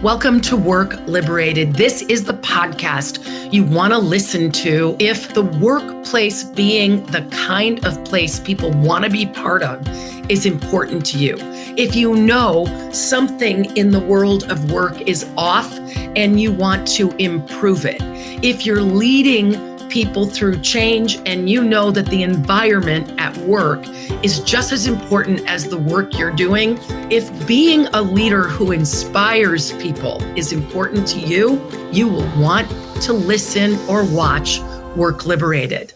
Welcome to Work Liberated. This is the podcast you want to listen to if the workplace being the kind of place people want to be part of is important to you. If you know something in the world of work is off and you want to improve it. If you're leading people through change and you know that the environment at work is just as important as the work you're doing. If being a leader who inspires people is important to you, you will want to listen or watch Work Liberated.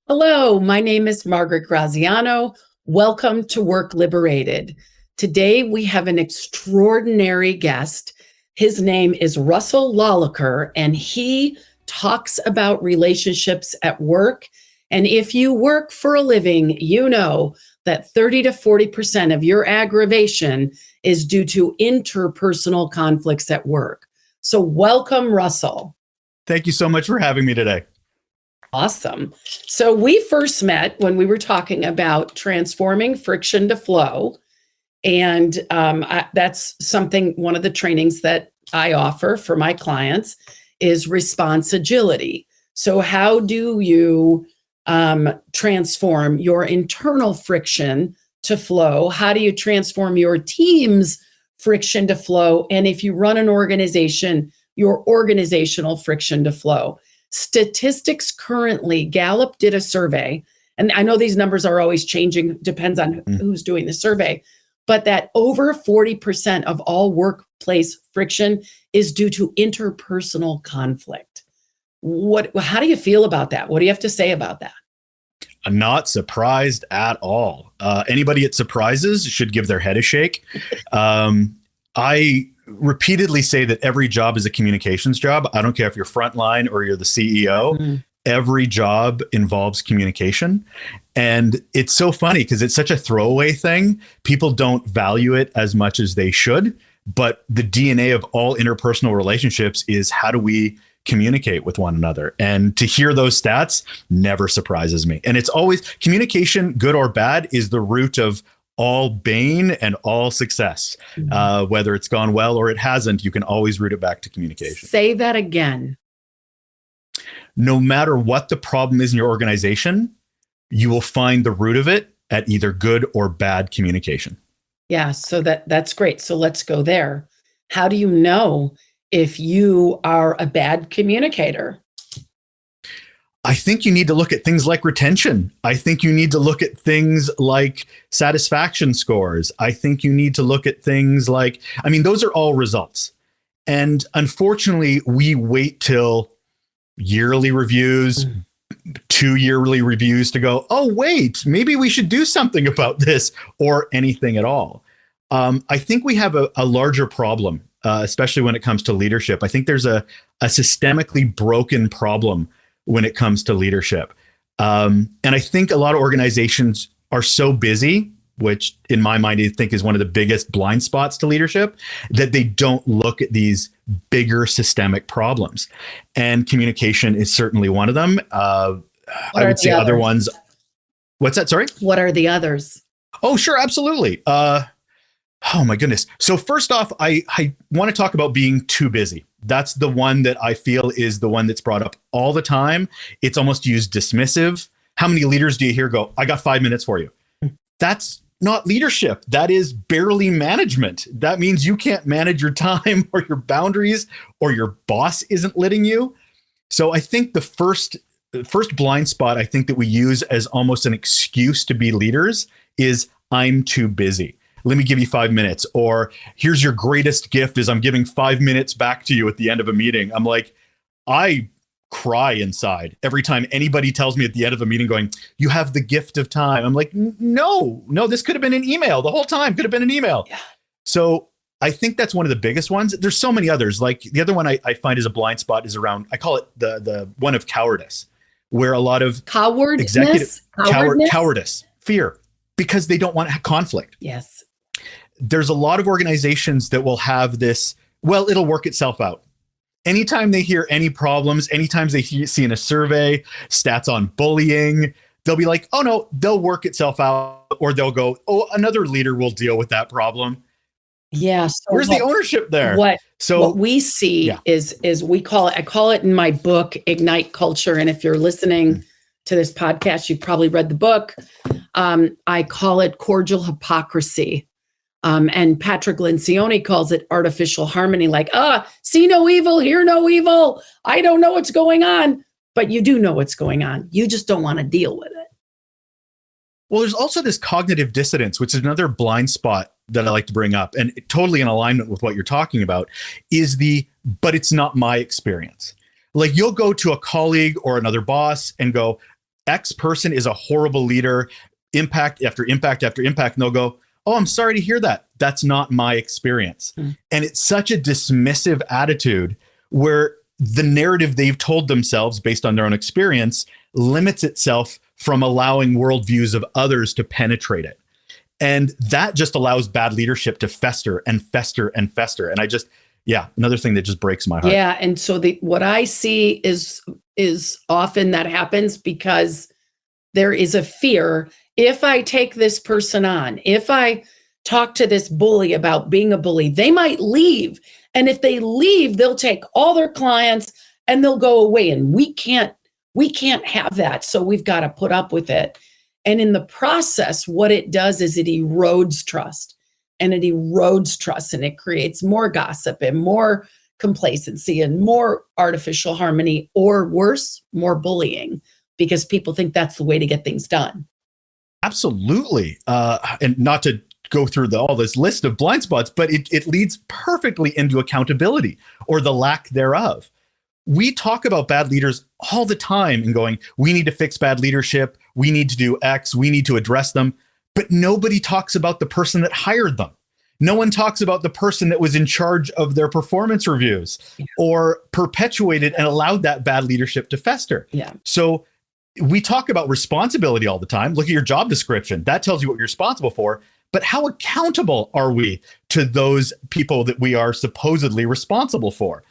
Hello, my name is Margaret Graziano. Welcome to Work Liberated. Today we have an extraordinary guest. His name is Russel Lolacher, and he talks about relationships at work. And if you work for a living, you know that 30 to 40% of your aggravation is due to interpersonal conflicts at work. So welcome, Russel. Thank you so much for having me today. Awesome. So we first met when we were talking about transforming friction to flow. And that's one of the trainings that I offer for my clients is response agility. So how do you transform your internal friction to flow? How do you transform your team's friction to flow? And if you run an organization, your organizational friction to flow. Statistics currently, Gallup did a survey, and I know these numbers are always changing, depends on who's doing the survey, but that over 40% of all workplace friction is due to interpersonal conflict. How do you feel about that? What do you have to say about that? I'm not surprised at all. Anybody it surprises should give their head a shake. I repeatedly say that every job is a communications job. I don't care if you're frontline or you're the CEO. Mm-hmm. Every job involves communication. And it's so funny because it's such a throwaway thing. People don't value it as much as they should. But the DNA of all interpersonal relationships is how do we communicate with one another? And to hear those stats never surprises me. And it's always communication, good or bad, is the root of all bane and all success. Mm-hmm. Whether it's gone well or it hasn't, you can always root it back to communication. Say that again. No matter what the problem is in your organization, you will find the root of it at either good or bad communication. Yeah, so that's great. So let's go there. How do you know if you are a bad communicator? I think you need to look at things like retention. I think you need to look at things like satisfaction scores. I think you need to look at things like, those are all results. And unfortunately, we wait till yearly reviews, 2 yearly reviews to go, oh, wait, maybe we should do something about this or anything at all. I think we have a larger problem, especially when it comes to leadership. I think there's a systemically broken problem when it comes to leadership. And I think a lot of organizations are so busy, which in my mind, I think is one of the biggest blind spots to leadership, that they don't look at these bigger systemic problems. And communication is certainly one of them. I would say other ones. What's that? Sorry? What are the others? Oh, sure. Absolutely. Oh, my goodness. So first off, I want to talk about being too busy. That's the one that I feel is the one that's brought up all the time. It's almost used dismissive. How many leaders do you hear go, I got 5 minutes for you? That's not leadership. That is barely management. That means you can't manage your time or your boundaries, or your boss isn't letting you. So I think the first blind spot I think that we use as almost an excuse to be leaders is I'm too busy. Let me give you 5 minutes. Or here's your greatest gift is I'm giving 5 minutes back to you at the end of a meeting. I'm like, I cry inside every time anybody tells me at the end of a meeting going, you have the gift of time. I'm like, no, this could have been an email the whole time. Could have been an email. Yeah. So I think that's one of the biggest ones. There's so many others. Like the other one I find is a blind spot is around, I call it the one of cowardice, where a lot of cowardice, fear, because they don't want conflict. Yes. There's a lot of organizations that will have this, well, it'll work itself out. Anytime they hear any problems, anytime they see in a survey stats on bullying, they'll be like, oh no, they'll work itself out. Or they'll go, oh, another leader will deal with that problem. Yeah. So Where's the ownership there? what So we see yeah. is I call it in my book, Ignite Culture. And if you're listening to this podcast, you've probably read the book. I call it cordial hypocrisy. And Patrick Lencioni calls it artificial harmony, like, see no evil, hear no evil. I don't know what's going on, but you do know what's going on. You just don't want to deal with it. Well, there's also this cognitive dissonance, which is another blind spot that I like to bring up, and totally in alignment with what you're talking about, is but it's not my experience. Like, you'll go to a colleague or another boss and go, X person is a horrible leader, impact after impact after impact. And they'll go, oh, I'm sorry to hear that. That's not my experience. And it's such a dismissive attitude where the narrative they've told themselves based on their own experience limits itself from allowing worldviews of others to penetrate it. And that just allows bad leadership to fester and fester and fester. And another thing that just breaks my heart. Yeah. And so what I see is often that happens because there is a fear. If I take this person on, if I talk to this bully about being a bully, they might leave. And if they leave, they'll take all their clients and they'll go away. And we can't have that. So we've got to put up with it. And in the process, what it does is it erodes trust, and it creates more gossip and more complacency and more artificial harmony, or worse, more bullying, because people think that's the way to get things done. Absolutely. And not to go through all this list of blind spots, but it leads perfectly into accountability, or the lack thereof. We talk about bad leaders all the time and going, we need to fix bad leadership. We need to do X. We need to address them. But nobody talks about the person that hired them. No one talks about the person that was in charge of their performance reviews or perpetuated and allowed that bad leadership to fester. Yeah. So we talk about responsibility all the time. Look at your job description. That tells you what you're responsible for. But how accountable are we to those people that we are supposedly responsible for?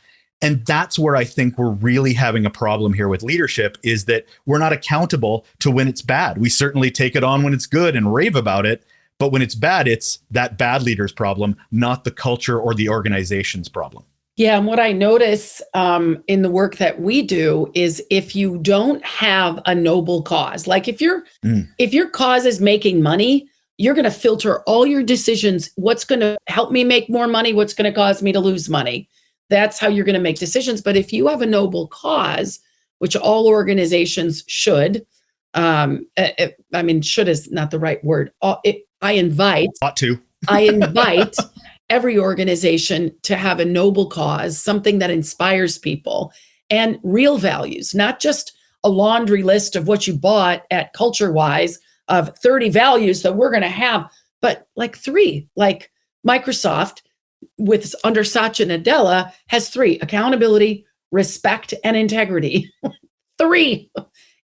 And that's where I think we're really having a problem here with leadership, is that we're not accountable to when it's bad. We certainly take it on when it's good and rave about it. But when it's bad, it's that bad leader's problem, not the culture or the organization's problem. Yeah. And what I notice in the work that we do is, if you don't have a noble cause, like if your cause is making money, you're going to filter all your decisions. What's going to help me make more money? What's going to cause me to lose money? That's how you're going to make decisions. But if you have a noble cause, which all organizations should, should is not the right word. I invite every organization to have a noble cause, something that inspires people, and real values, not just a laundry list of what you bought at CultureWise of 30 values that we're going to have, but like 3, like Microsoft under Satya Nadella has 3: accountability, respect, and integrity. 3,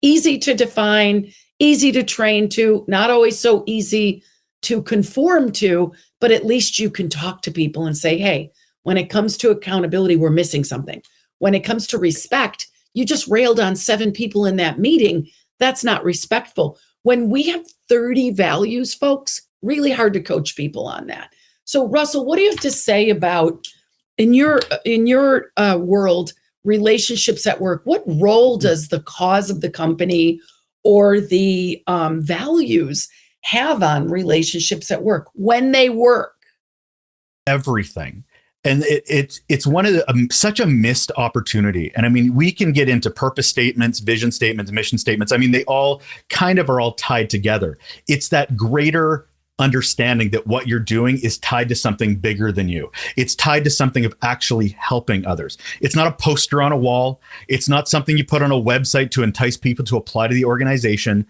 easy to define, easy to train to, not always so easy to conform to, but at least you can talk to people and say, hey, when it comes to accountability, we're missing something. When it comes to respect, you just railed on 7 people in that meeting. That's not respectful. When we have 30 values, folks, really hard to coach people on that. So Russell, what do you have to say about, in your world, relationships at work? What role does the cause of the company or the values have on relationships at work when they work? Everything. And it's one of such a missed opportunity. And I mean, we can get into purpose statements, vision statements, mission statements. I mean, they all kind of are all tied together. It's that greater understanding that what you're doing is tied to something bigger than you. It's tied to something of actually helping others. It's not a poster on a wall. It's not something you put on a website to entice people to apply to the organization.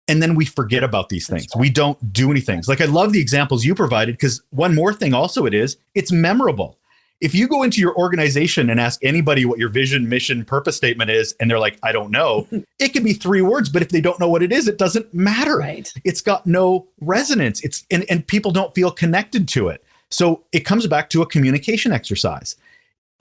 And then we forget about these things. We don't do anything. Like, I love the examples you provided, because one more thing also it's memorable. If you go into your organization and ask anybody what your vision, mission, purpose statement is, and they're like, I don't know, it could be 3 words, but if they don't know what it is, it doesn't matter. Right. It's got no resonance. And people don't feel connected to it. So it comes back to a communication exercise.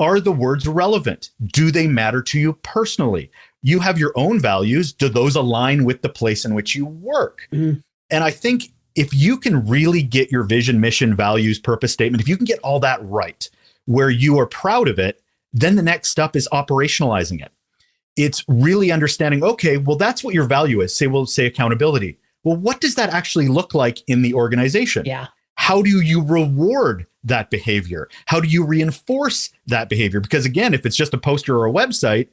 Are the words relevant? Do they matter to you personally? You have your own values. Do those align with the place in which you work? Mm-hmm. And I think if you can really get your vision, mission, values, purpose statement, if you can get all that right, where you are proud of it, then the next step is operationalizing it. It's really understanding, okay, well, that's what your value is. Say accountability. Well, what does that actually look like in the organization? Yeah. How do you reward that behavior? How do you reinforce that behavior? Because again, if it's just a poster or a website,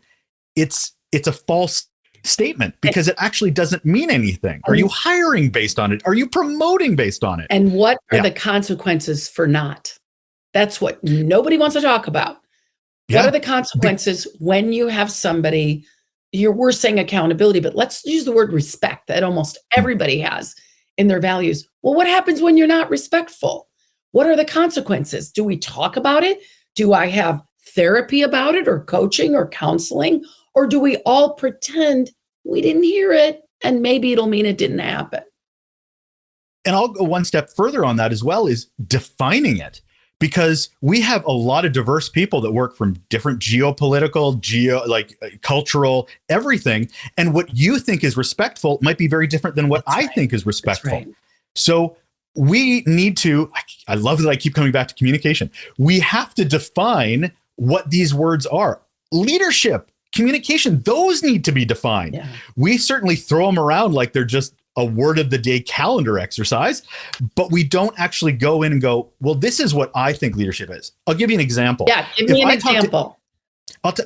it's a false statement because it actually doesn't mean anything. Are you hiring based on it? Are you promoting based on it? And what are the consequences for not? That's what nobody wants to talk about. What are the consequences when you have somebody, we're saying accountability, but let's use the word respect that almost everybody has in their values. Well, what happens when you're not respectful? What are the consequences? Do we talk about it? Do I have therapy about it or coaching or counseling? Or do we all pretend we didn't hear it and maybe it'll mean it didn't happen? And I'll go one step further on that as well, is defining it. Because we have a lot of diverse people that work from different geopolitical, cultural, everything. And what you think is respectful might be very different than what I think is respectful. Right. So we need to, I love that I keep coming back to communication. We have to define what these words are. Leadership, communication, those need to be defined. Yeah. We certainly throw them around like they're just a word of the day calendar exercise, but we don't actually go in and go, well, this is what I think leadership is. I'll give you an example. Yeah, give me an example.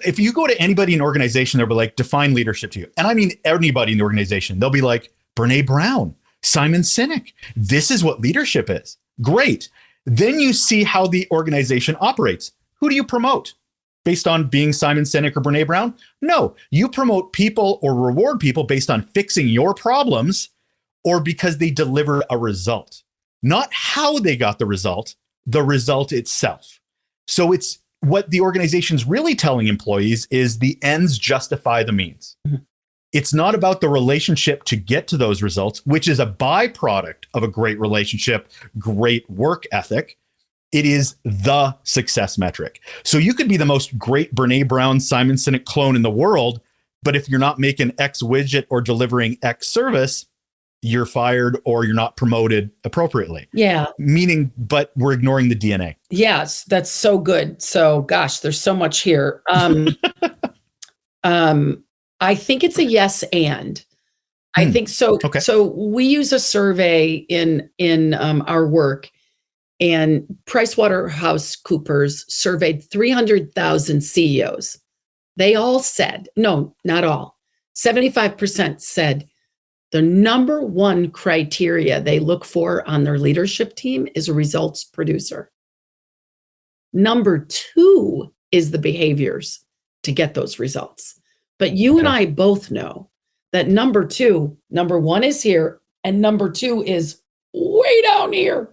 If you go to anybody in an organization, they'll be like, define leadership to you. And I mean, anybody in the organization, they'll be like, Brene Brown, Simon Sinek. This is what leadership is. Great. Then you see how the organization operates. Who do you promote? Based on being Simon Sinek or Brene Brown? No, you promote people or reward people based on fixing your problems or because they deliver a result, not how they got the result itself. So it's what the organization's really telling employees is the ends justify the means. Mm-hmm. It's not about the relationship to get to those results, which is a byproduct of a great relationship, great work ethic. It is the success metric. So you could be the most great Brene Brown, Simon Sinek clone in the world, but if you're not making X widget or delivering X service, you're fired or you're not promoted appropriately. Yeah. But we're ignoring the DNA. Yes, that's so good. So gosh, there's so much here. I think it's a yes and. I think so. Okay. So we use a survey in our work, and PricewaterhouseCoopers surveyed 300,000 CEOs. They all said, no, not all, 75% said the number one criteria they look for on their leadership team is a results producer. Number two is the behaviors to get those results. But you and I both know that number one is here, and number two is way down here.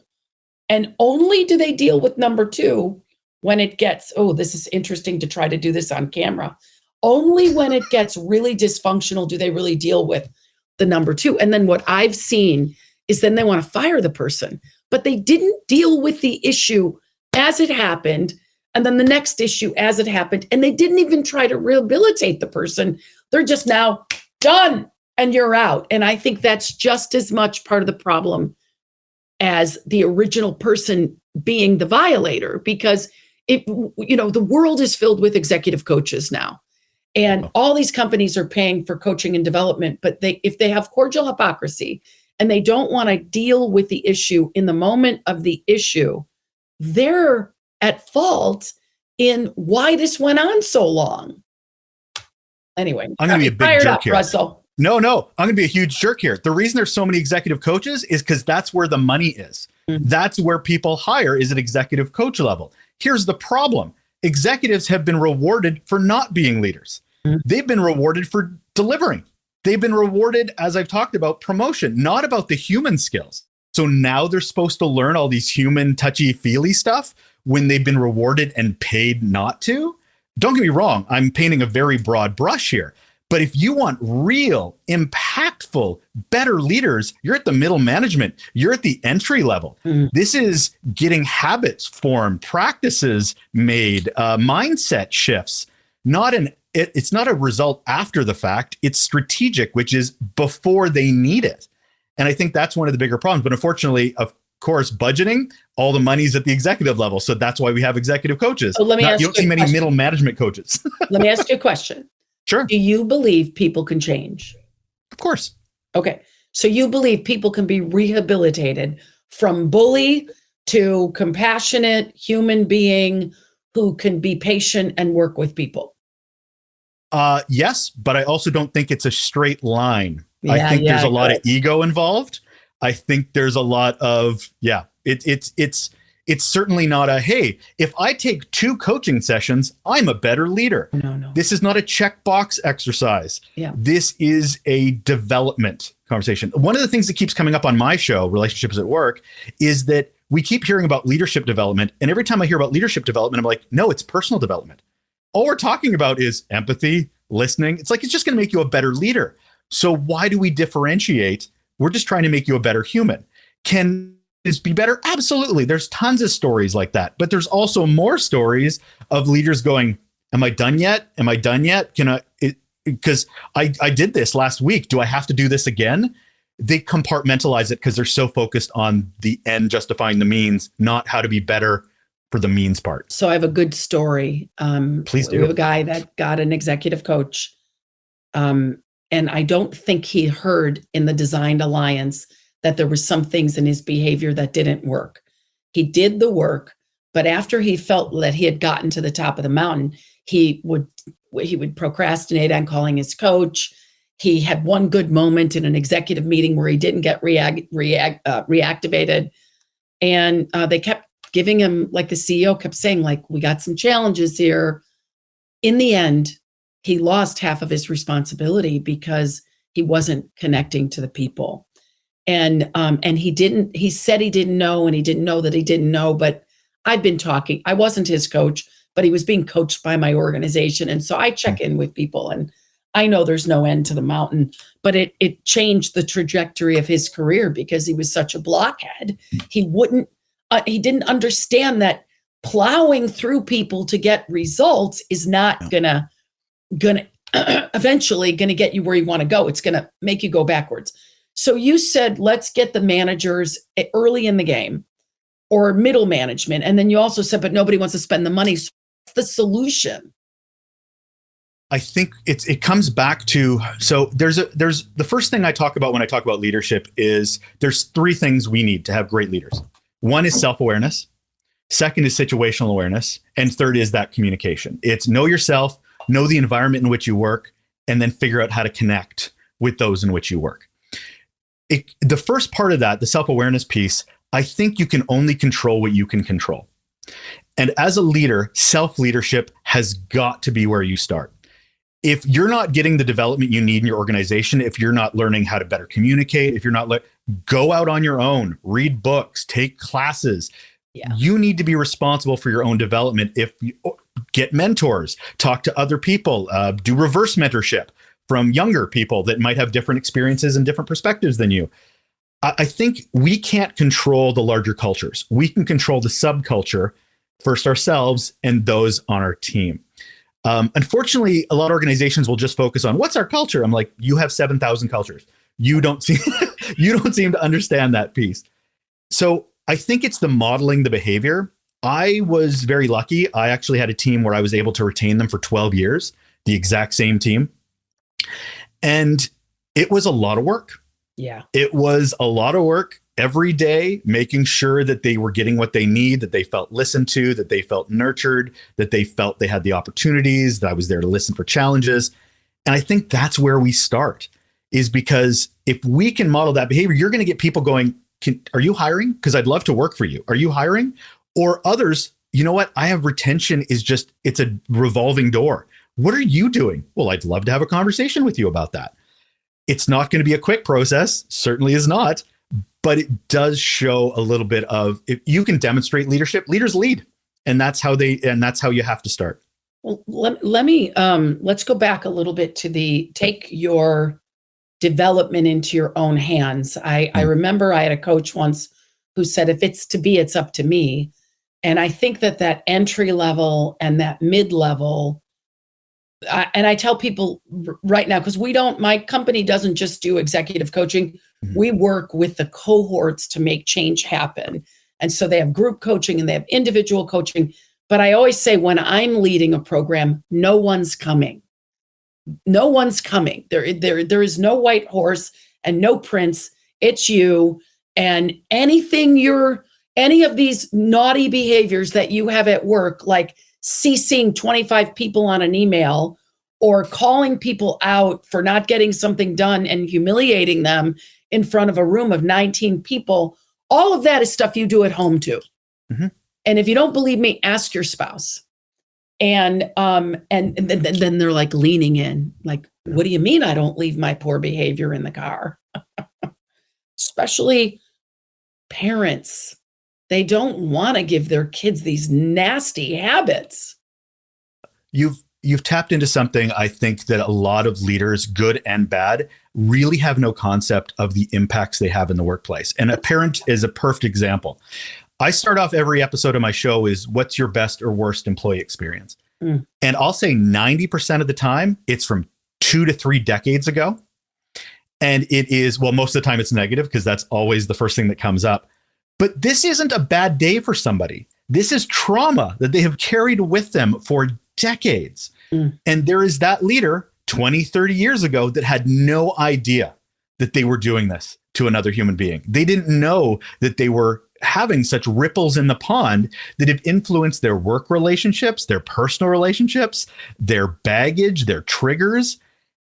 And only do they deal with number two when it gets, this is interesting to try to do this on camera. Only when it gets really dysfunctional do they really deal with the number two. And then what I've seen is then they want to fire the person, but they didn't deal with the issue as it happened. And then the next issue as it happened. And they didn't even try to rehabilitate the person. They're just now done and you're out. And I think that's just as much part of the problem as the original person being the violator, because the world is filled with executive coaches now. And all these companies are paying for coaching and development, but if they have cordial hypocrisy and they don't want to deal with the issue in the moment of the issue, they're at fault in why this went on so long. Anyway, I'm going to be a big jerk here. Russell. No, I'm going to be a huge jerk here. The reason there's so many executive coaches is because that's where the money is. Mm-hmm. That's where people hire, is at executive coach level. Here's the problem. Executives have been rewarded for not being leaders. Mm-hmm. They've been rewarded for delivering. They've been rewarded, as I've talked about, promotion, not about the human skills. So now they're supposed to learn all these human touchy-feely stuff when they've been rewarded and paid not to. Don't get me wrong. I'm painting a very broad brush here. But if you want real, impactful, better leaders, you're at the middle management. You're at the entry level. Mm-hmm. This is getting habits formed, practices made, mindset shifts. It's not a result after the fact. It's strategic, which is before they need it. And I think that's one of the bigger problems. But unfortunately, of course, budgeting, all the money's at the executive level. So that's why we have executive coaches. So let me ask you don't see many middle management coaches. Let me ask you a question. Sure. Do you believe people can change? Of course. Okay. So you believe people can be rehabilitated from bully to compassionate human being who can be patient and work with people? Yes, but I also don't think it's a straight line. Yeah, I think there's a lot good. of ego involved. I think there's a lot of, it's certainly not a, hey, if I take 2 coaching sessions, I'm a better leader. No. This is not a checkbox exercise. Yeah. This is a development conversation. One of the things that keeps coming up on my show, Relationships at Work, is that we keep hearing about leadership development. And every time I hear about leadership development, I'm like, no, it's personal development. All we're talking about is empathy, listening. It's like, it's just going to make you a better leader. So why do we differentiate? We're just trying to make you a better human. Can this be better? Absolutely. There's tons of stories like that. But there's also more stories of leaders going, am I done yet? Am I done yet? Because I did this last week. Do I have to do this again? They compartmentalize it because they're so focused on the end justifying the means, not how to be better for the means part. So I have a good story. Please do. We have a guy that got an executive coach. And I don't think he heard in the Designed Alliance that there were some things in his behavior that didn't work. He did the work, but after he felt that he had gotten to the top of the mountain, he would procrastinate on calling his coach. He had one good moment in an executive meeting where he didn't get reactivated. And they kept giving him, like the CEO kept saying, like, we got some challenges here. In the end, he lost half of his responsibility because he wasn't connecting to the people. And he said he didn't know, and he didn't know that he didn't know, but I've been talking. I wasn't his coach, but he was being coached by my organization. And so I check in with people, and I know there's no end to the mountain, but it changed the trajectory of his career because he was such a blockhead. He didn't understand that plowing through people to get results is not gonna eventually gonna get you where you want to go. It's gonna make you go backwards. So you said, let's get the managers early in the game or middle management. And then you also said, but nobody wants to spend the money. So what's the solution? I think it comes back to, so there's the first thing I talk about when I talk about leadership is there's 3 things we need to have great leaders. One is self-awareness. Second is situational awareness. And third is that communication. It's know yourself, know the environment in which you work, and then figure out how to connect with those in which you work. The first part of that, the self-awareness piece, I think you can only control what you can control. And as a leader, self-leadership has got to be where you start. If you're not getting the development you need in your organization, if you're not learning how to better communicate, if you're not go out on your own, read books, take classes. Yeah. You need to be responsible for your own development. If you get mentors, talk to other people, do reverse mentorship from younger people that might have different experiences and different perspectives than you. I think we can't control the larger cultures. We can control the subculture, first ourselves and those on our team. Unfortunately, a lot of organizations will just focus on what's our culture. I'm like, you have 7,000 cultures. You don't seem to understand that piece. So I think it's the modeling the behavior. I was very lucky. I actually had a team where I was able to retain them for 12 years, the exact same team. And it was a lot of work. Yeah. It was a lot of work every day, making sure that they were getting what they need, that they felt listened to, that they felt nurtured, that they felt they had the opportunities, that I was there to listen for challenges. And I think that's where we start, is because if we can model that behavior, you're going to get people going, are you hiring? Because I'd love to work for you. Are you hiring? Or others, you know what? I have retention it's a revolving door. What are you doing? Well, I'd love to have a conversation with you about that. It's not going to be a quick process, certainly is not, but it does show a little bit of, if you can demonstrate leadership, leaders lead. And that's how you have to start. Well, let's go back a little bit to take your development into your own hands. I remember I had a coach once who said, if it's to be, it's up to me. And I think that entry level and that mid level and I tell people right now, because my company doesn't just do executive coaching. We work with the cohorts to make change happen. And so they have group coaching and they have individual coaching. But I always say when I'm leading a program, no one's coming. No one's coming. There is no white horse and no prince. It's you. And any of these naughty behaviors that you have at work, like CCing 25 people on an email or calling people out for not getting something done and humiliating them in front of a room of 19 people, all of that is stuff you do at home too. Mm-hmm. And if you don't believe me, ask your spouse. And then they're like leaning in, like, what do you mean I don't leave my poor behavior in the car? Especially parents. They don't want to give their kids these nasty habits. You've tapped into something I think that a lot of leaders, good and bad, really have no concept of the impacts they have in the workplace. And a parent is a perfect example. I start off every episode of my show is, what's your best or worst employee experience? And I'll say 90% of the time, it's from 2 to 3 decades ago. And it is, well, most of the time it's negative because that's always the first thing that comes up. But this isn't a bad day for somebody. This is trauma that they have carried with them for decades. And there is that leader 20, 30 years ago that had no idea that they were doing this to another human being. They didn't know that they were having such ripples in the pond that have influenced their work relationships, their personal relationships, their baggage, their triggers.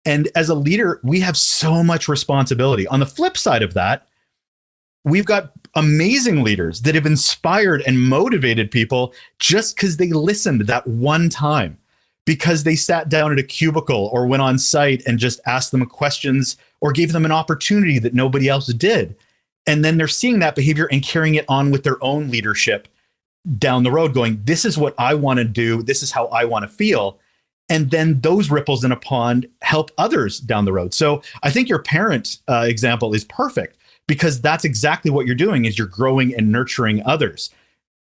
And as a leader, we have so much responsibility. On the flip side of that, we've got amazing leaders that have inspired and motivated people just because they listened that one time, because they sat down at a cubicle or went on site and just asked them questions or gave them an opportunity that nobody else did. And then they're seeing that behavior and carrying it on with their own leadership down the road, going, this is what I want to do. This is how I want to feel. And then those ripples in a pond help others down the road. So I think your parent example is perfect, because that's exactly what you're doing, is you're growing and nurturing others,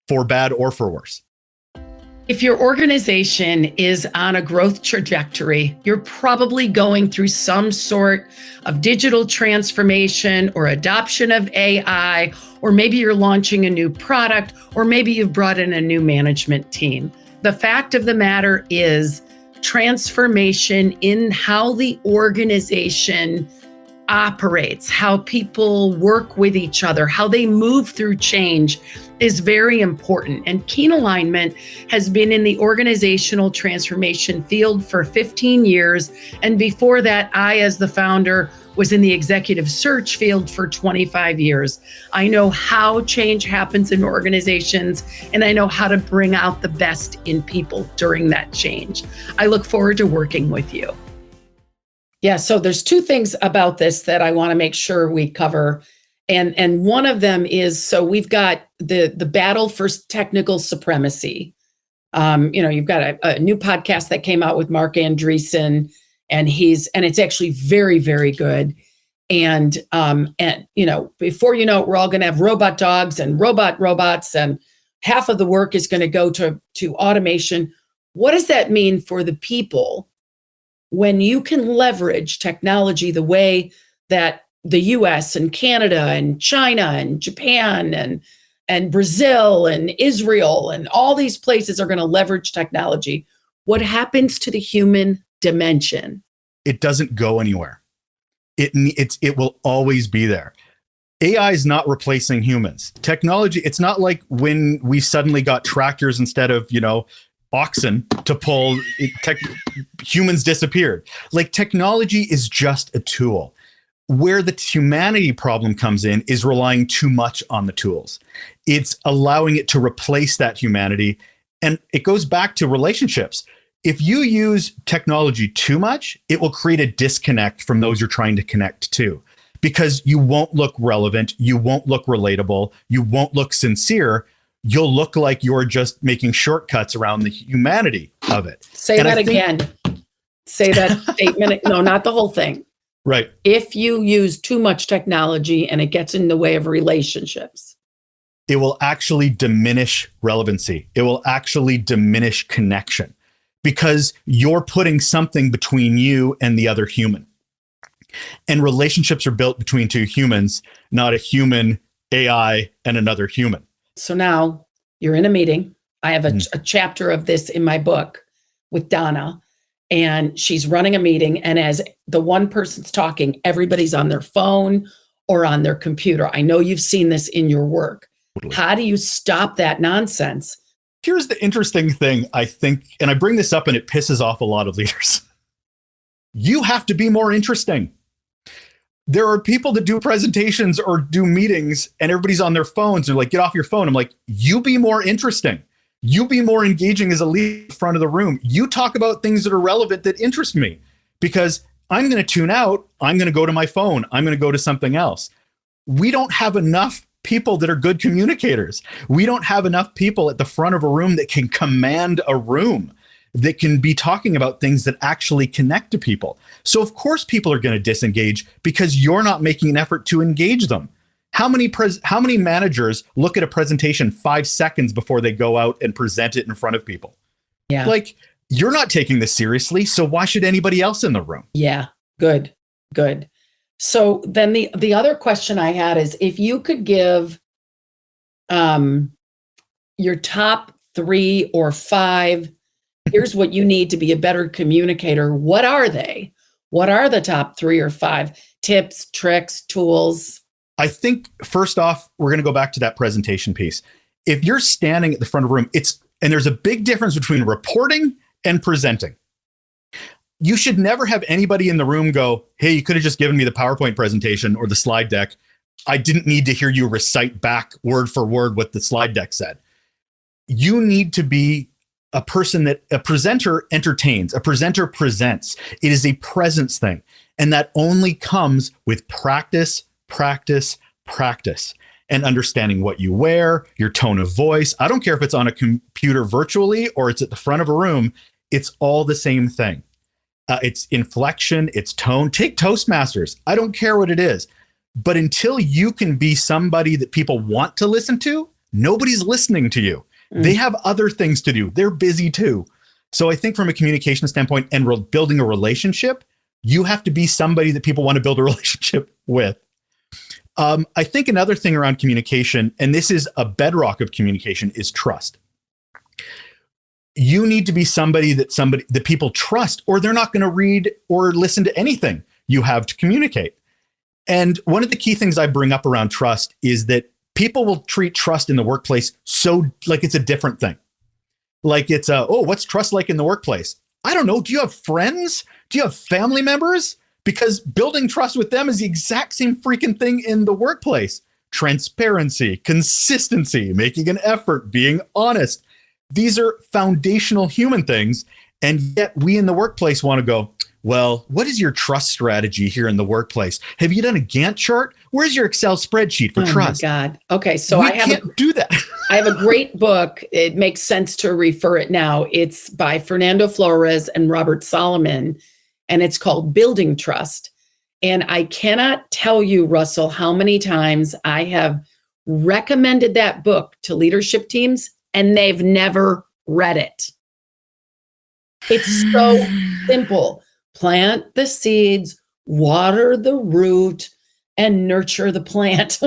for bad or for worse. If your organization is on a growth trajectory, you're probably going through some sort of digital transformation or adoption of AI, or maybe you're launching a new product, or maybe you've brought in a new management team. The fact of the matter is, transformation in how the organization operates, how people work with each other, how they move through change is very important. And Keen Alignment has been in the organizational transformation field for 15 years. And before that, I, as the founder, was in the executive search field for 25 years. I know how change happens in organizations, and I know how to bring out the best in people during that change. I look forward to working with you. Yeah, so there's 2 things about this that I want to make sure we cover. And one of them is, so we've got the battle for technical supremacy. You've got a new podcast that came out with Mark Andreessen, and it's actually very, very good. And before you know it, we're all going to have robot dogs and robots, and half of the work is going to go to automation. What does that mean for the people when you can leverage technology the way that the US and Canada and China and Japan and Brazil and Israel and all these places are going to leverage technology? What happens to the human dimension? It doesn't go anywhere. It will always be there. AI is not replacing humans. Technology, it's not like when we suddenly got tractors instead of, oxen to pull, humans disappeared. Like, technology is just a tool. Where the humanity problem comes in is relying too much on the tools. It's allowing it to replace that humanity. And it goes back to relationships. If you use technology too much, it will create a disconnect from those you're trying to connect to, because you won't look relevant. You won't look relatable. You won't look sincere. You'll look like you're just making shortcuts around the humanity of it. Say that again. Say that statement. No, not the whole thing. Right. If you use too much technology and it gets in the way of relationships, it will actually diminish relevancy. It will actually diminish connection, because you're putting something between you and the other human. And relationships are built between two humans, not a human, AI, and another human. So now you're in a meeting. I have a chapter of this in my book with Donna, and she's running a meeting. And as the one person's talking, everybody's on their phone or on their computer. I know you've seen this in your work. Totally. How do you stop that nonsense? Here's the interesting thing, I think, and I bring this up and it pisses off a lot of leaders. You have to be more interesting. There are people that do presentations or do meetings and everybody's on their phones and like, get off your phone. I'm like, you be more interesting. You be more engaging as a leader in front of the room. You talk about things that are relevant that interest me, because I'm going to tune out. I'm going to go to my phone. I'm going to go to something else. We don't have enough people that are good communicators. We don't have enough people at the front of a room that can command a room, that can be talking about things that actually connect to people. So of course people are going to disengage because you're not making an effort to engage them. How many managers look at a presentation 5 seconds before they go out and present it in front of people? Yeah. Like, you're not taking this seriously, so why should anybody else in the room? Yeah. Good. So then the other question I had is, if you could give your top 3 or 5, here's what you need to be a better communicator, what are they? What are the top 3 or 5 tips, tricks, tools? I think first off, we're going to go back to that presentation piece. If you're standing at the front of a room, and there's a big difference between reporting and presenting. You should never have anybody in the room go, hey, you could have just given me the PowerPoint presentation or the slide deck. I didn't need to hear you recite back word for word what the slide deck said. You need to be a person that a presenter entertains, a presenter presents. It is a presence thing. And that only comes with practice, and understanding what you wear, your tone of voice. I don't care if it's on a computer virtually or it's at the front of a room. It's all the same thing. It's inflection, it's tone. Take Toastmasters. I don't care what it is. But until you can be somebody that people want to listen to, nobody's listening to you. They have other things to do. They're busy too. So I think from a communication standpoint and building a relationship, you have to be somebody that people want to build a relationship with. I think another thing around communication, and this is a bedrock of communication, is trust. You need to be somebody that people trust, or they're not going to read or listen to anything you have to communicate. And one of the key things I bring up around trust is that people will treat trust in the workplace so like it's a different thing. Like it's what's trust like in the workplace? I don't know. Do you have friends? Do you have family members? Because building trust with them is the exact same freaking thing in the workplace. Transparency, consistency, making an effort, being honest. These are foundational human things. And yet we in the workplace want to go, well, what is your trust strategy here in the workplace? Have you done a Gantt chart? Where's your Excel spreadsheet for trust? Oh my God. Okay. So we can't do that. I have a great book. It makes sense to refer it now. It's by Fernando Flores and Robert Solomon, and it's called Building Trust. And I cannot tell you, Russell, how many times I have recommended that book to leadership teams and they've never read it. It's so simple. Plant the seeds, water the root, and nurture the plant.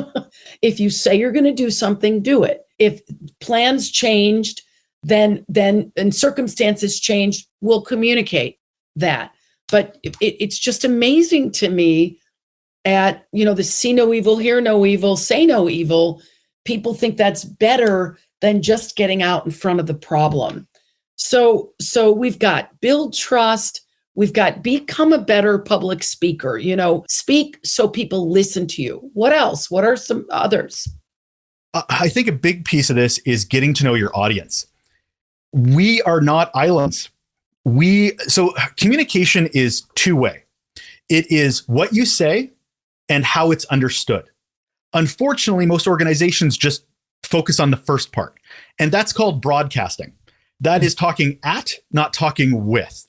If you say you're going to do something, do it. If plans changed, then and circumstances changed, we'll communicate that. But it's just amazing to me at, the see no evil, hear no evil, say no evil. People think that's better than just getting out in front of the problem. So we've got build trust. We've got become a better public speaker, speak so people listen to you. What else? What are some others? I think a big piece of this is getting to know your audience. We are not islands. So communication is two-way. It is what you say and how it's understood. Unfortunately, most organizations just focus on the first part, and that's called broadcasting. That is talking at, not talking with.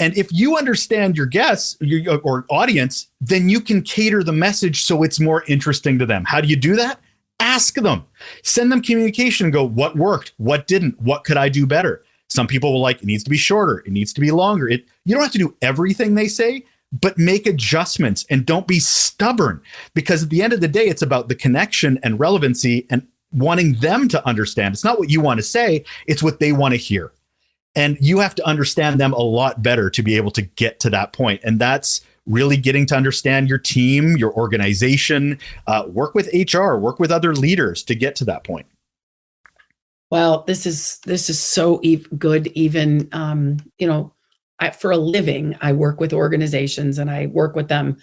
And if you understand your guests or audience, then you can cater the message so it's more interesting to them. How do you do that? Ask them. Send them communication and go, what worked? What didn't? What could I do better? Some people will like, it needs to be shorter. It needs to be longer. You don't have to do everything they say, but make adjustments and don't be stubborn, because at the end of the day, it's about the connection and relevancy and wanting them to understand. It's not what you want to say, it's what they want to hear. And you have to understand them a lot better to be able to get to that point. And that's really getting to understand your team, your organization, work with HR, work with other leaders to get to that point. Well, this is so good. Even, for a living, I work with organizations and I work with them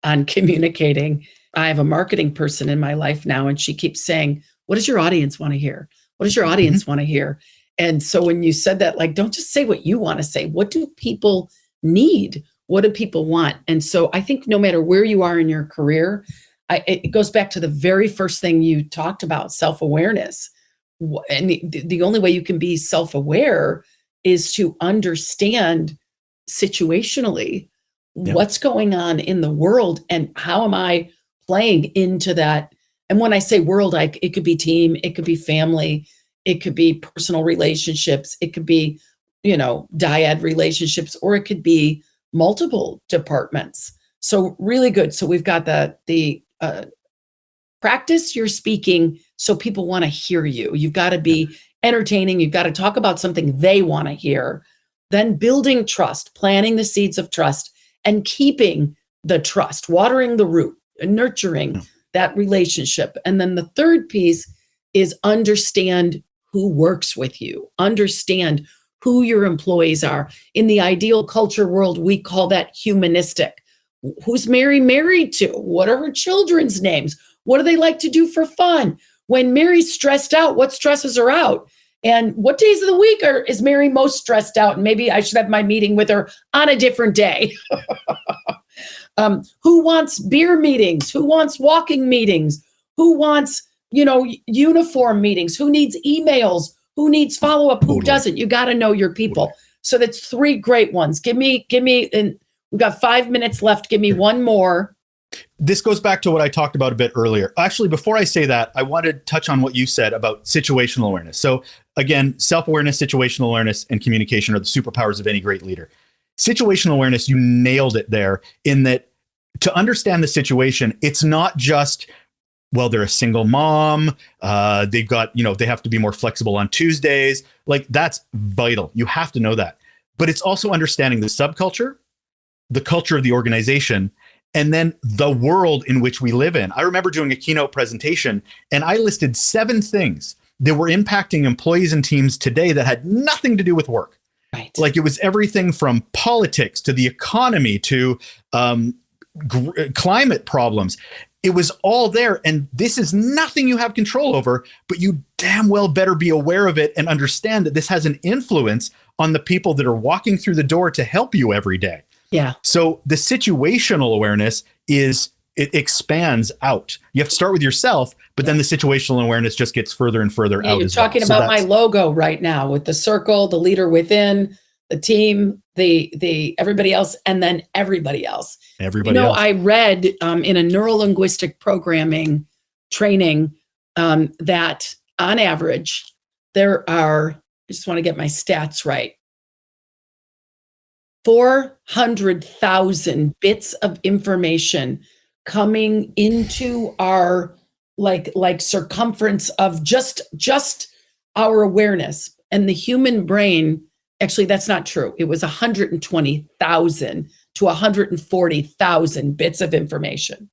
on communicating. I have a marketing person in my life now, and she keeps saying, what does your audience want to hear? What does your audience want to hear? And so when you said that, like, don't just say what you want to say. What do people need? What do people want? And so I think no matter where you are in your career, it goes back to the very first thing you talked about, self-awareness. And the only way you can be self-aware is to understand situationally what's going on in the world and how am I playing into that. And when I say world, it could be team, it could be family, it could be personal relationships, it could be, dyad relationships, or it could be multiple departments. So really good. So we've got the practice your speaking so people want to hear you. You've got to be entertaining. You've got to talk about something they want to hear. Then building trust, planting the seeds of trust, and keeping the trust, watering the root, nurturing that relationship. And then the third piece is understand who works with you, understand who your employees are. In the ideal culture world, we call that humanistic. Who's Mary married to? What are her children's names? What do they like to do for fun? When Mary's stressed out, what stresses her out? And what days of the week is Mary most stressed out? And maybe I should have my meeting with her on a different day. Who wants beer meetings? Who wants walking meetings? Who wants, uniform meetings? Who needs emails? Who needs follow-up? Who doesn't? You got to know your people. So that's three great ones. Give me, and we've got 5 minutes left. Give me one more. This goes back to what I talked about a bit earlier. Actually, before I say that, I want to touch on what you said about situational awareness. So again, self-awareness, situational awareness, and communication are the superpowers of any great leader. Situational awareness, you nailed it there, in that to understand the situation, it's not just, well, they're a single mom. They've got, they have to be more flexible on Tuesdays. Like, that's vital. You have to know that. But it's also understanding the subculture, the culture of the organization, and then the world in which we live in. I remember doing a keynote presentation, and I listed 7 things that were impacting employees and teams today that had nothing to do with work. Right. Like, it was everything from politics to the economy to climate problems. It was all there. And this is nothing you have control over, but you damn well better be aware of it and understand that this has an influence on the people that are walking through the door to help you every day. Yeah. So the situational awareness it expands out. You have to start with yourself, but then the situational awareness just gets further and further out. You're talking about my logo right now with the circle, the leader within, the team, the everybody else, and then everybody else. Everybody else. I read in a neuro-linguistic programming training that on average, there are, I just want to get my stats right, 400,000 bits of information coming into our like circumference of just our awareness. And the human brain, actually, that's not true. It was 120,000 to 140,000 bits of information.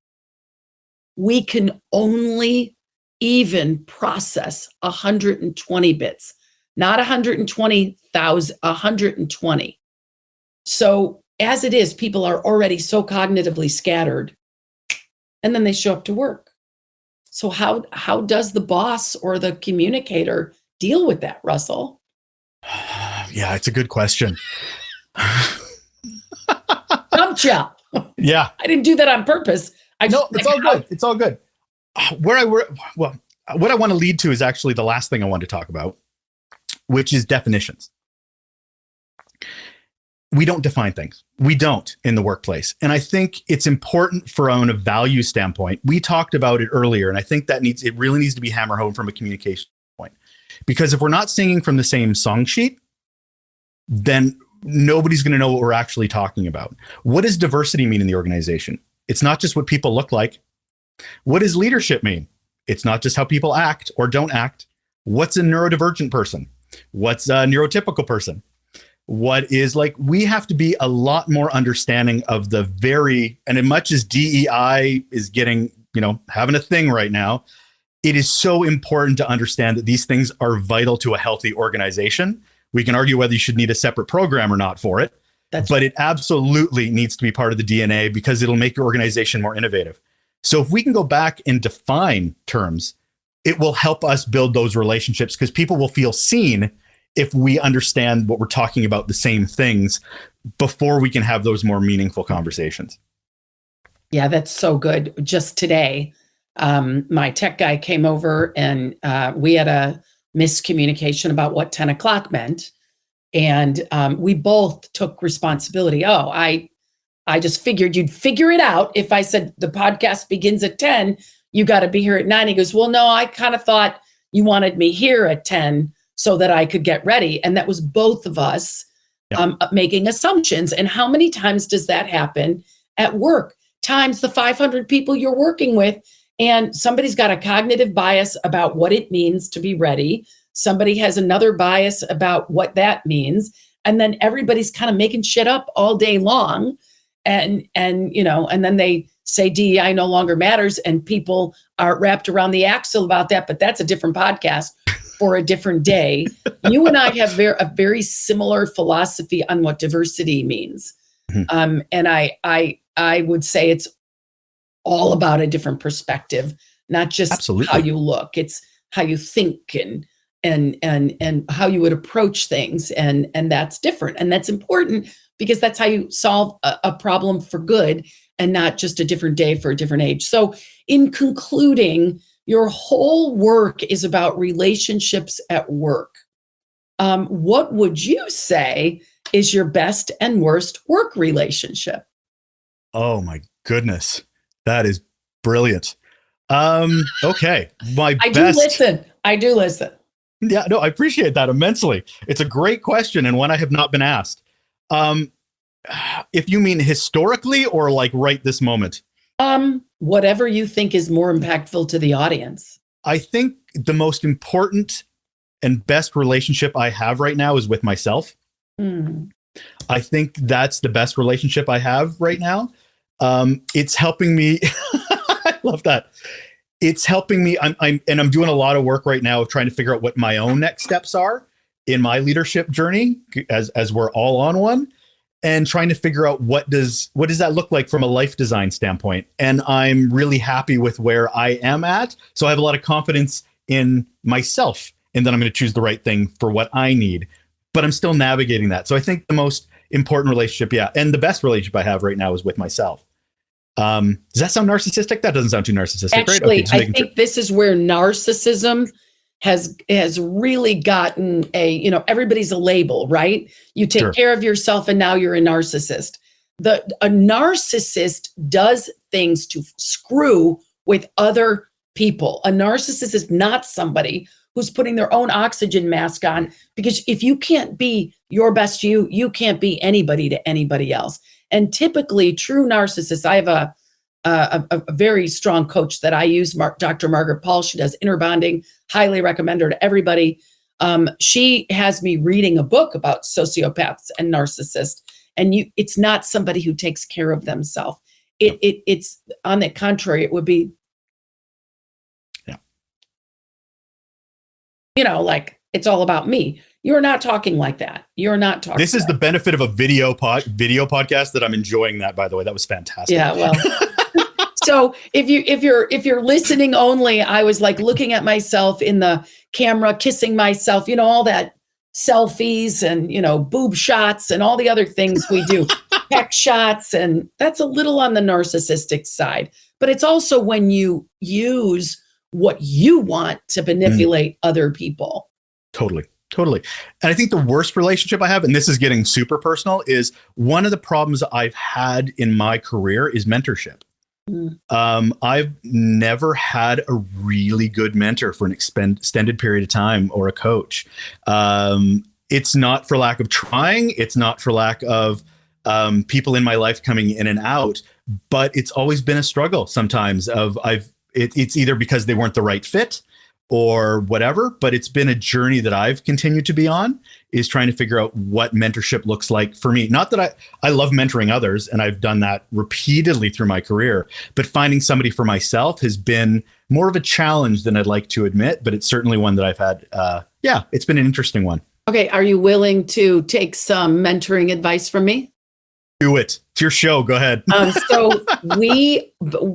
We can only even process 120 bits, not 120,000, 120. So as it is, people are already so cognitively scattered, and then they show up to work. So how does the boss or the communicator deal with that, Russell? Yeah, it's a good question. Stumped ya. Yeah. I didn't do that on purpose. It's all good. It's all good. What I want to lead to is actually the last thing I want to talk about, which is definitions. We don't define things. We don't in the workplace. And I think it's important from a value standpoint. We talked about it earlier, and I think it really needs to be hammer home from a communication point. Because if we're not singing from the same song sheet, then nobody's going to know what we're actually talking about. What does diversity mean in the organization? It's not just what people look like. What does leadership mean? It's not just how people act or don't act. What's a neurodivergent person? What's a neurotypical person? What is like, we have to be a lot more understanding of the and as much as DEI is getting, having a thing right now, it is so important to understand that these things are vital to a healthy organization. We can argue whether you should need a separate program or not for it, but it absolutely needs to be part of the DNA because it'll make your organization more innovative. So if we can go back and define terms, it will help us build those relationships because people will feel seen if we understand what we're talking about, the same things, before we can have those more meaningful conversations. Yeah, that's so good. Just today, my tech guy came over and we had a miscommunication about what 10 o'clock meant. And we both took responsibility. Oh, I just figured you'd figure it out. If I said the podcast begins at 10, you got to be here at 9. He goes, well, no, I kind of thought you wanted me here at 10 so that I could get ready. And that was both of us making assumptions. And how many times does that happen at work? Times the 500 people you're working with, and somebody's got a cognitive bias about what it means to be ready. Somebody has another bias about what that means. And then everybody's kind of making shit up all day long. And then they say DEI no longer matters, and people are wrapped around the axle about that. But that's a different podcast for a different day. You and I have a very similar philosophy on what diversity means. Mm-hmm. And I would say it's all about a different perspective, not just Absolutely. How you look. It's how you think and how you would approach things. And that's different. And that's important because that's how you solve a problem for good and not just a different day for a different age. So in concluding, your whole work is about relationships at work. What would you say is your best and worst work relationship? Oh my goodness. That is brilliant. Okay. I do listen. Yeah, no, I appreciate that immensely. It's a great question and one I have not been asked. If you mean historically or like right this moment? Whatever you think is more impactful to the audience. I think the most important and best relationship I have right now is with myself. I think that's the best relationship I have right now. It's helping me. I love that. It's helping me. I'm doing a lot of work right now of trying to figure out what my own next steps are in my leadership journey, as we're all on one, and trying to figure out what does that look like from a life design standpoint. And I'm really happy with where I am at. So I have a lot of confidence in myself, and then I'm going to choose the right thing for what I need. But I'm still navigating that. So I think the most important relationship, and the best relationship I have right now is with myself. Does that sound narcissistic? That doesn't sound too narcissistic, Actually, right? Okay, I think this is where narcissism has really gotten everybody's a label, right? You take care of yourself and now you're a narcissist. A narcissist does things to screw with other people. A narcissist is not somebody who's putting their own oxygen mask on, because if you can't be your best you can't be anybody to anybody else. And typically true narcissists, I have a very strong coach that I use, Dr. Margaret Paul. She does inner bonding, highly recommend her to everybody. She has me reading a book about sociopaths and narcissists. And it's not somebody who takes care of themselves. It's on the contrary, it would be, like it's all about me. You're not talking like that. You're not talking. This is the benefit of a video podcast that I'm enjoying that, by the way. That was fantastic. Yeah, well. So if you're listening only, I was like looking at myself in the camera, kissing myself, all that selfies and, boob shots and all the other things we do, peck shots. And that's a little on the narcissistic side, but it's also when you use what you want to manipulate other people. Totally. And I think the worst relationship I have, and this is getting super personal, is one of the problems I've had in my career is mentorship. I've never had a really good mentor for an extended period of time, or a coach. it's not for lack of trying. It's not for lack of people in my life coming in and out, but it's always been a struggle sometimes it's either because they weren't the right fit or whatever, but it's been a journey that I've continued to be on, is trying to figure out what mentorship looks like for me. Not that I love mentoring others, and I've done that repeatedly through my career, but finding somebody for myself has been more of a challenge than I'd like to admit, but it's certainly one that I've had. It's been an interesting one. Okay. Are you willing to take some mentoring advice from me? Do it. It's your show. Go ahead. So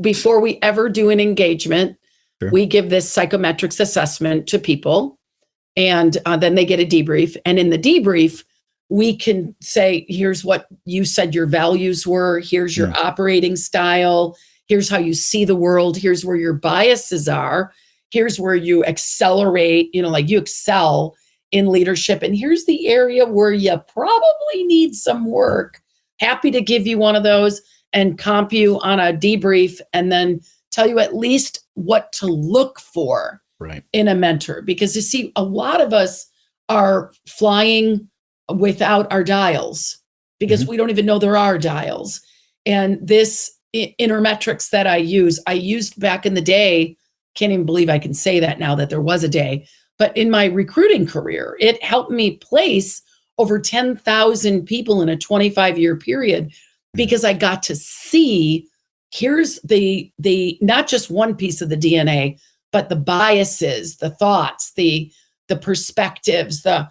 before we ever do an engagement, sure, we give this psychometrics assessment to people, and then they get a debrief. And in the debrief, we can say, here's what you said your values were. Here's your operating style. Here's how you see the world. Here's where your biases are. Here's where you accelerate, like you excel in leadership. And here's the area where you probably need some work. Happy to give you one of those and comp you on a debrief, and then tell you at least what to look for in a mentor. Because you see, a lot of us are flying without our dials because we don't even know there are dials. And this inner metrics that I used back in the day, can't even believe I can say that now that there was a day, but in my recruiting career, it helped me place over 10,000 people in a 25-year period, because I got to see, here's the not just one piece of the DNA, but the biases, the thoughts, the perspectives, the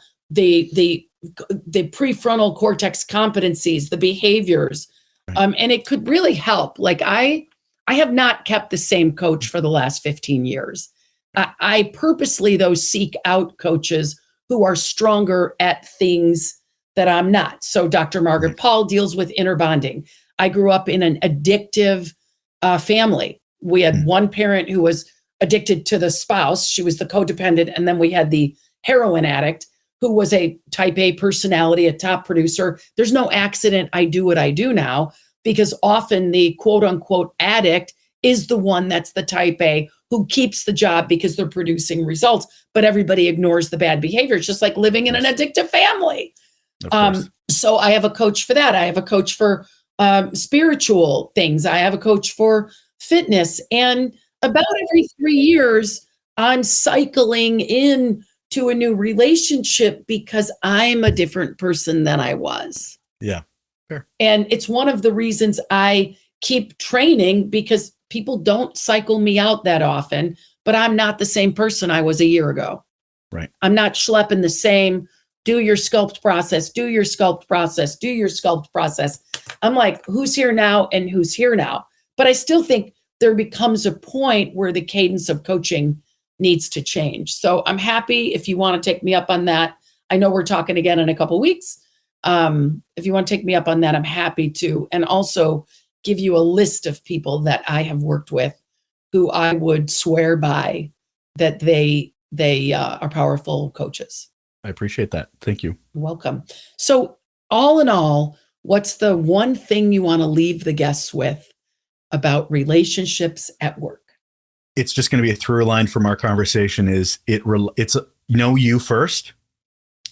prefrontal cortex competencies, the behaviors. And it could really help. Like I have not kept the same coach for the last 15 years. I purposely, though, seek out coaches who are stronger at things that I'm not. So Dr. Margaret Paul deals with inner bonding. I grew up in an addictive family. We had one parent who was addicted to the spouse. She was the codependent. And then we had the heroin addict who was a type A personality, a top producer. There's no accident I do what I do now, because often the quote unquote addict is the one that's the type A who keeps the job because they're producing results, but everybody ignores the bad behavior. It's just like living in an addictive family. So I have a coach for that. I have a coach for spiritual things. I have a coach for fitness. And about every 3 years, I'm cycling in to a new relationship because I'm a different person than I was. Yeah. Fair. And it's one of the reasons I keep training, because people don't cycle me out that often, but I'm not the same person I was a year ago. Right. I'm not schlepping the same, do your sculpt process, do your sculpt process, do your sculpt process. I'm like, who's here now and who's here now? But I still think there becomes a point where the cadence of coaching needs to change. So I'm happy if you want to take me up on that. I know we're talking again in a couple of weeks. If you want to take me up on that, I'm happy to. And also give you a list of people that I have worked with who I would swear by that they are powerful coaches. I appreciate that. Thank you. You're welcome. So all in all, what's the one thing you want to leave the guests with about relationships at work? It's just going to be a through line from our conversation is it's know you first,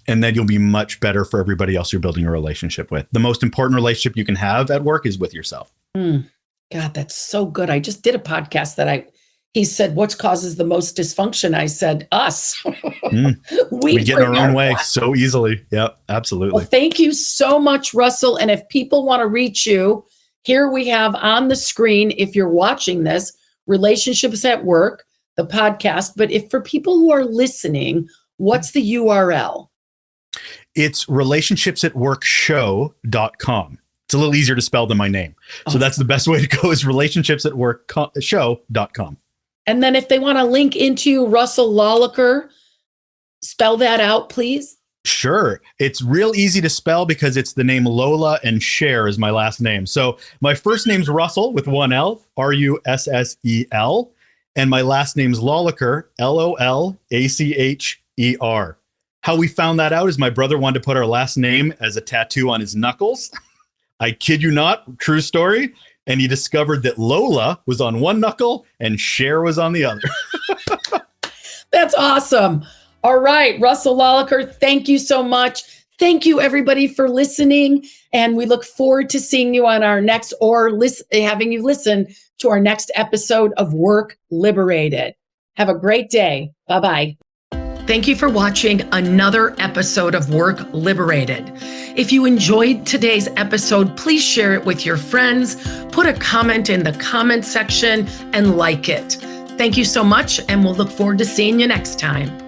and then you'll be much better for everybody else you're building a relationship with. The most important relationship you can have at work is with yourself. God, that's so good. I just did a podcast that he said, what causes the most dysfunction? I said, us. We get in our own way so easily. Yeah, absolutely. Well, thank you so much, Russell. And if people want to reach you, here we have on the screen, if you're watching this, Relationships at Work, the podcast. But if for people who are listening, what's the URL? It's relationshipsatworkshow.com. It's a little easier to spell than my name. So that's the best way to go, is relationshipsatworkshow.com. And then if they want to link into Russel Lolacher, spell that out, please. Sure. It's real easy to spell because it's the name Lola, and Cher is my last name. So my first name's Russell with one L, Russel. And my last name's Lolacher, Lolacher. How we found that out is my brother wanted to put our last name as a tattoo on his knuckles. I kid you not, true story. And he discovered that Lola was on one knuckle and Cher was on the other. That's awesome. All right, Russel Lolacher, thank you so much. Thank you, everybody, for listening. And we look forward to seeing you on our next, having you listen to our next episode of Work Liberated. Have a great day. Bye-bye. Thank you for watching another episode of Work Liberated. If you enjoyed today's episode, please share it with your friends, put a comment in the comment section, and like it. Thank you so much, and we'll look forward to seeing you next time.